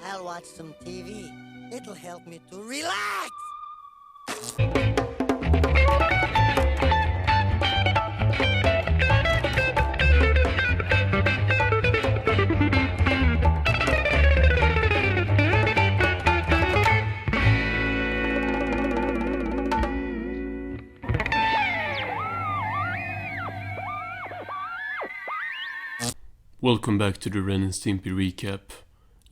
I'll watch some TV. It'll help me to relax. Welcome back to the Ren and Stimpy recap.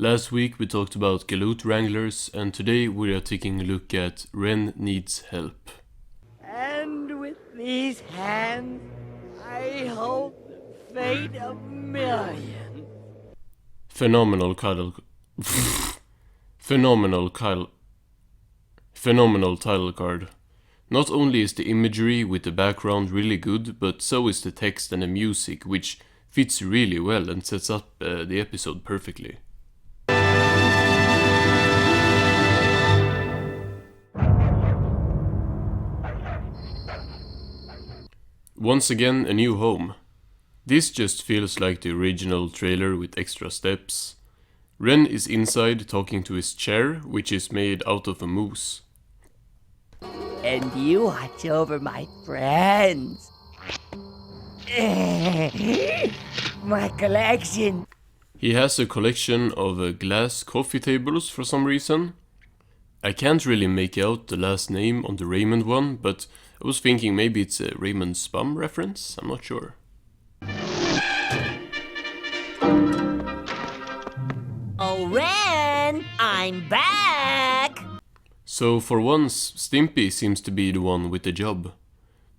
Last week we talked about Galoot Wranglers, and today we are taking a look at Ren Needs Help. And with these hands, I hold the fate of millions. Phenomenal title card. Not only is the imagery with the background really good, but so is the text and the music, which fits really well and sets up the episode perfectly. Once again, a new home. This just feels like the original trailer with extra steps. Ren is inside talking to his chair, which is made out of a moose. And you watch over my friends. My collection. He has a collection of glass coffee tables for some reason. I can't really make out the last name on the Raymond one, but I was thinking maybe it's a Raymond Spum reference, I'm not sure. Oh, Ren, I'm back! So for once, Stimpy seems to be the one with the job.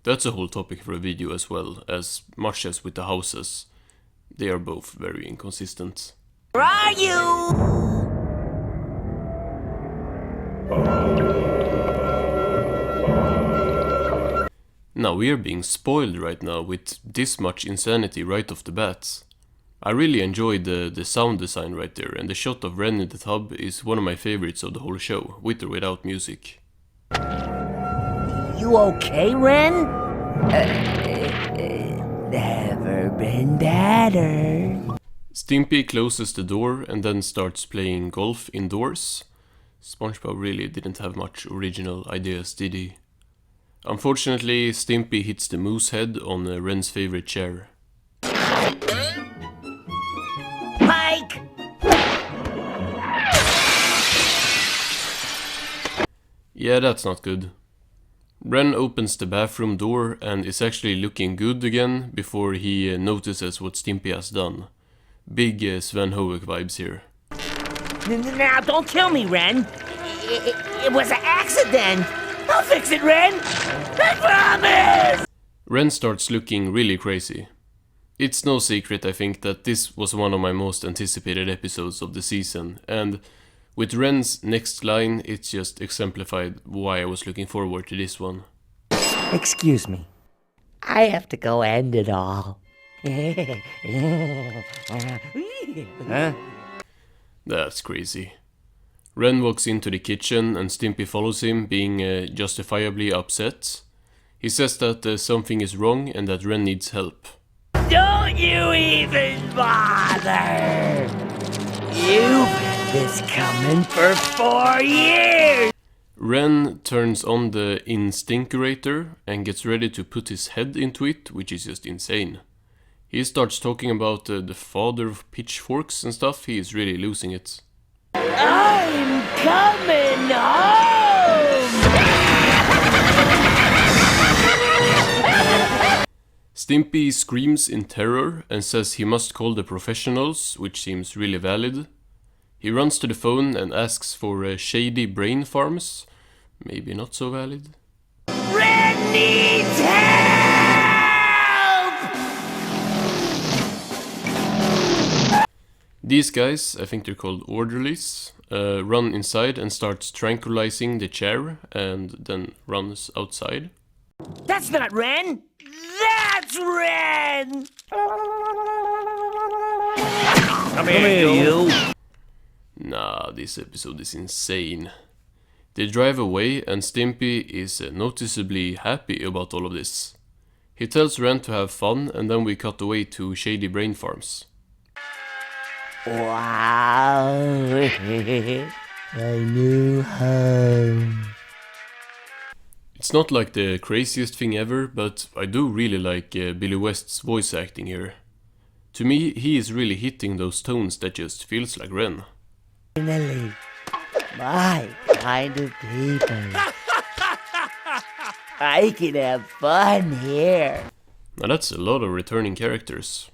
That's a whole topic for a video as well, as much as with the houses. They are both very inconsistent. Where are you? Now we are being spoiled right now with this much insanity right off the bat. I really enjoyed the sound design right there, and the shot of Ren in the tub is one of my favorites of the whole show, with or without music. You okay, Ren? Never been better. Stimpy closes the door and then starts playing golf indoors. SpongeBob really didn't have much original ideas, did he? Unfortunately, Stimpy hits the moose head on Ren's favorite chair. Mike! Yeah, that's not good. Ren opens the bathroom door and is actually looking good again before he notices what Stimpy has done. Big Sven Hoek vibes here. Now, don't kill me, Ren. It was an accident. I'll fix it, Ren. I promise! Ren starts looking really crazy. It's no secret, I think, that this was one of my most anticipated episodes of the season, and with Ren's next line, it's just exemplified why I was looking forward to this one. Excuse me. I have to go end it all. Huh? That's crazy. Ren walks into the kitchen and Stimpy follows him, being justifiably upset. He says that something is wrong and that Ren needs help. Don't you even bother! You've had this coming for 4 years! Ren turns on the Instincurator and gets ready to put his head into it, which is just insane. He starts talking about the father of pitchforks and stuff. He is really losing it. I'm coming home! Stimpy screams in terror and says he must call the professionals, which seems really valid. He runs to the phone and asks for shady brain farms. Maybe not so valid. Ren needs help! These guys, I think they're called orderlies, run inside and starts tranquilizing the chair and then runs outside. That's not Ren! That's Ren! Come here, you! Nah, this episode is insane. They drive away and Stimpy is noticeably happy about all of this. He tells Ren to have fun and then we cut away to shady brain farms. Wow. My new home. It's not like the craziest thing ever, but I do really like Billy West's voice acting here. To me, he is really hitting those tones that just feels like Ren. Finally, my kind of people. I can have fun here. Now that's a lot of returning characters.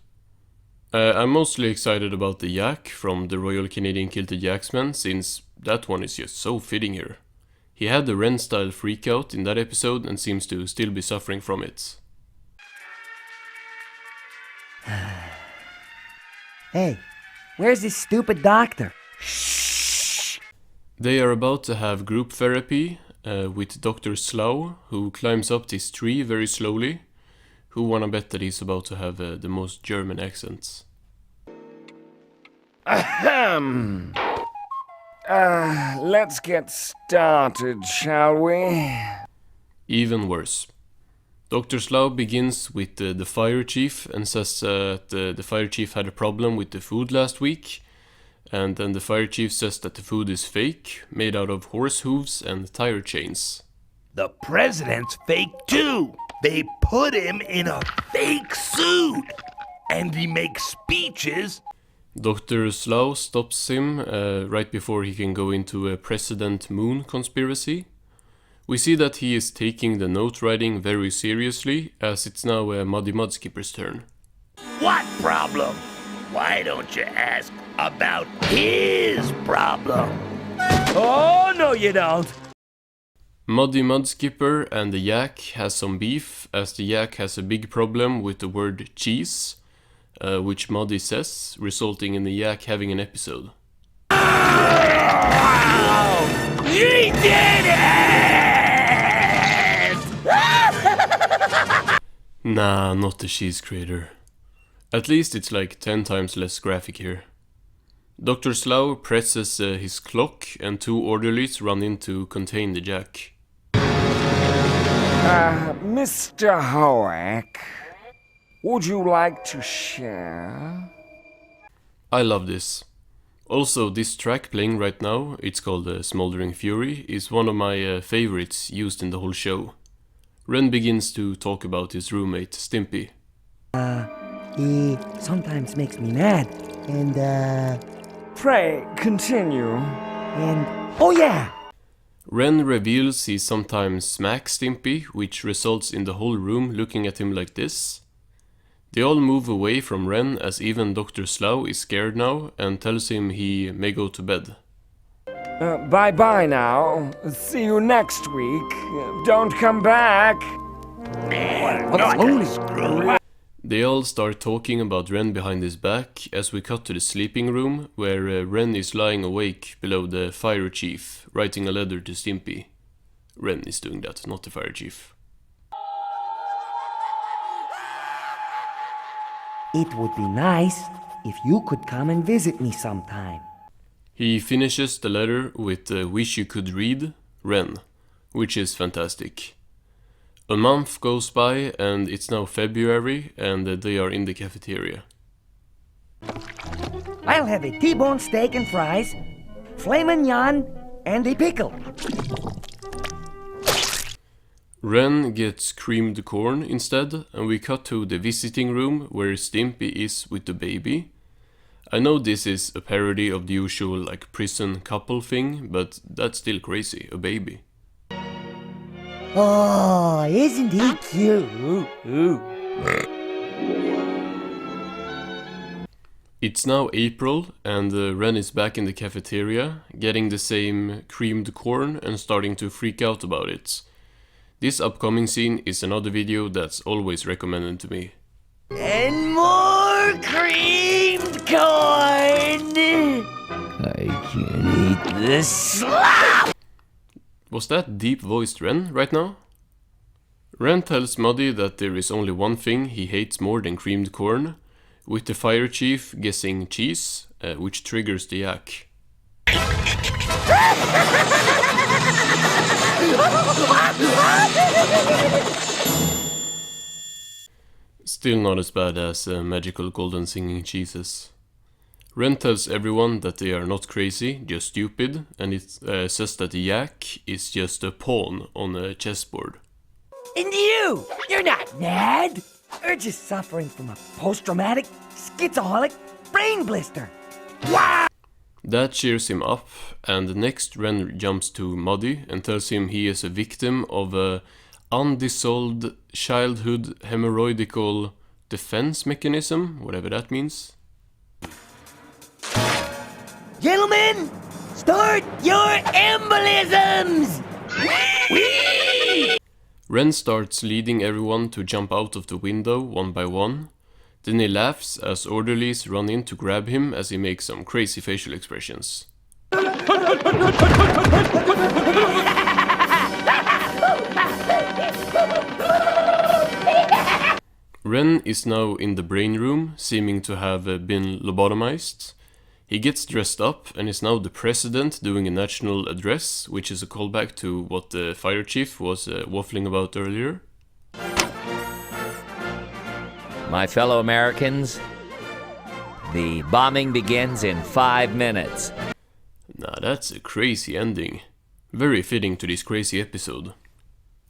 I'm mostly excited about the Yak from the Royal Canadian Kilted Yaksman, since that one is just so fitting here. He had the Ren-style freakout in that episode and seems to still be suffering from it. Hey, where's this stupid doctor? They are about to have group therapy with Dr. Slough, who climbs up this tree very slowly. Who wanna bet that he's about to have the most German accents? Ahem. Let's get started, shall we? Even worse. Dr. Slough begins with the fire chief and says that the fire chief had a problem with the food last week. And then the fire chief says that the food is fake, made out of horse hooves and tire chains. The president's fake too. They put him in a fake suit. And he makes speeches. Dr. Slough stops him right before he can go into a President Moon conspiracy. We see that he is taking the note writing very seriously, as it's now Muddy Mudskipper's turn. What problem? Why don't you ask about his problem? Oh, no you don't. Muddy Mudskipper and the Yak has some beef, as the Yak has a big problem with the word cheese, which Muddy says, resulting in the Yak having an episode. He did it! Nah, not the cheese grater. At least it's like 10 times less graphic here. Dr. Slough presses his clock and two orderlies run in to contain the Jack. Mr. Hoek, would you like to share? I love this. Also, this track playing right now, it's called Smoldering Fury, is one of my favorites used in the whole show. Ren begins to talk about his roommate, Stimpy. He sometimes makes me mad, and Pray, continue. oh yeah! Ren reveals he sometimes smacks Stimpy, which results in the whole room looking at him like this. They all move away from Ren, as even Dr. Slough is scared now and tells him he may go to bed. Bye-bye now. See you next week. Don't come back. They all start talking about Ren behind his back as we cut to the sleeping room, where Ren is lying awake below the fire chief, writing a letter to Stimpy. Ren is doing that, not the fire chief. It would be nice if you could come and visit me sometime. He finishes the letter with "Wish you could read, Ren," which is fantastic. A month goes by and it's now February and they are in the cafeteria. I'll have a T-bone steak and fries, filet mignon, and a pickle. Ren gets creamed corn instead, and we cut to the visiting room where Stimpy is with the baby. I know this is a parody of the usual like prison couple thing, but that's still crazy, a baby. Oh, isn't he cute? It's now April, and Ren is back in the cafeteria, getting the same creamed corn and starting to freak out about it. This upcoming scene is another video that's always recommended to me. And more creamed corn! I can't eat this slop! Was that deep-voiced Ren right now? Ren tells Muddy that there is only one thing he hates more than creamed corn, with the fire chief guessing cheese, which triggers the yak. Still not as bad as magical golden singing cheeses. Ren tells everyone that they are not crazy, just stupid, and it says that the yak is just a pawn on a chessboard. And you're not mad. You're just suffering from a post-traumatic, schizoholic brain blister. That cheers him up, and next Ren jumps to Muddy and tells him he is a victim of a undissolved childhood hemorrhoidical defense mechanism, whatever that means. Gentlemen, start your embolisms! Ren starts leading everyone to jump out of the window one by one. Then he laughs as orderlies run in to grab him as he makes some crazy facial expressions. Ren is now in the brain room, seeming to have been lobotomized. He gets dressed up and is now the president doing a national address, which is a callback to what the fire chief was waffling about earlier. My fellow Americans, the bombing begins in 5 minutes. Nah, that's a crazy ending. Very fitting to this crazy episode.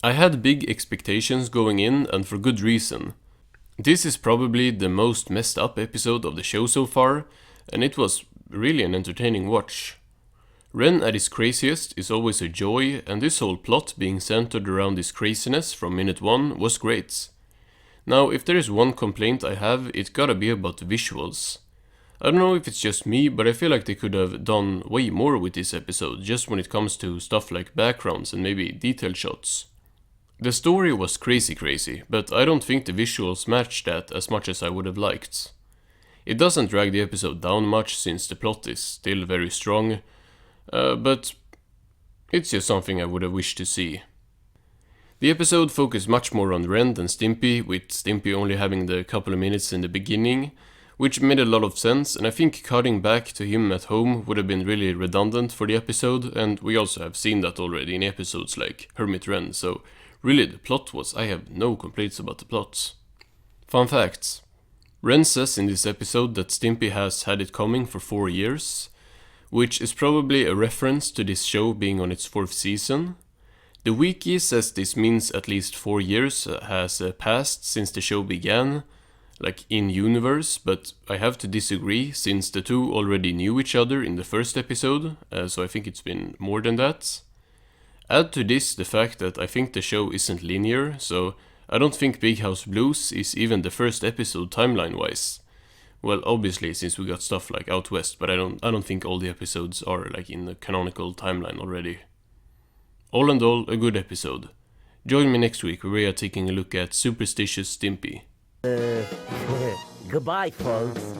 I had big expectations going in, and for good reason. This is probably the most messed up episode of the show so far, and it was really an entertaining watch. Ren at his craziest is always a joy, and this whole plot being centered around his craziness from minute 1 was great. Now, if there is one complaint I have, it gotta be about the visuals. I don't know if it's just me, but I feel like they could have done way more with this episode, just when it comes to stuff like backgrounds and maybe detail shots. The story was crazy, but I don't think the visuals matched that as much as I would have liked. It doesn't drag the episode down much since the plot is still very strong, but it's just something I would have wished to see. The episode focused much more on Ren than Stimpy, with Stimpy only having the couple of minutes in the beginning, which made a lot of sense, and I think cutting back to him at home would have been really redundant for the episode, and we also have seen that already in episodes like Hermit Ren, so really the plot I have no complaints about the plot. Fun facts. Ren says in this episode that Stimpy has had it coming for 4 years, which is probably a reference to this show being on its 4th season. The wiki says this means at least 4 years has passed since the show began, like in universe, but I have to disagree since the two already knew each other in the first episode, so I think it's been more than that. Add to this the fact that I think the show isn't linear, so I don't think Big House Blues is even the first episode timeline-wise. Well, obviously since we got stuff like Out West, but I don't think all the episodes are like in the canonical timeline already. All in all, a good episode. Join me next week where we are taking a look at Superstitious Stimpy. Goodbye, folks.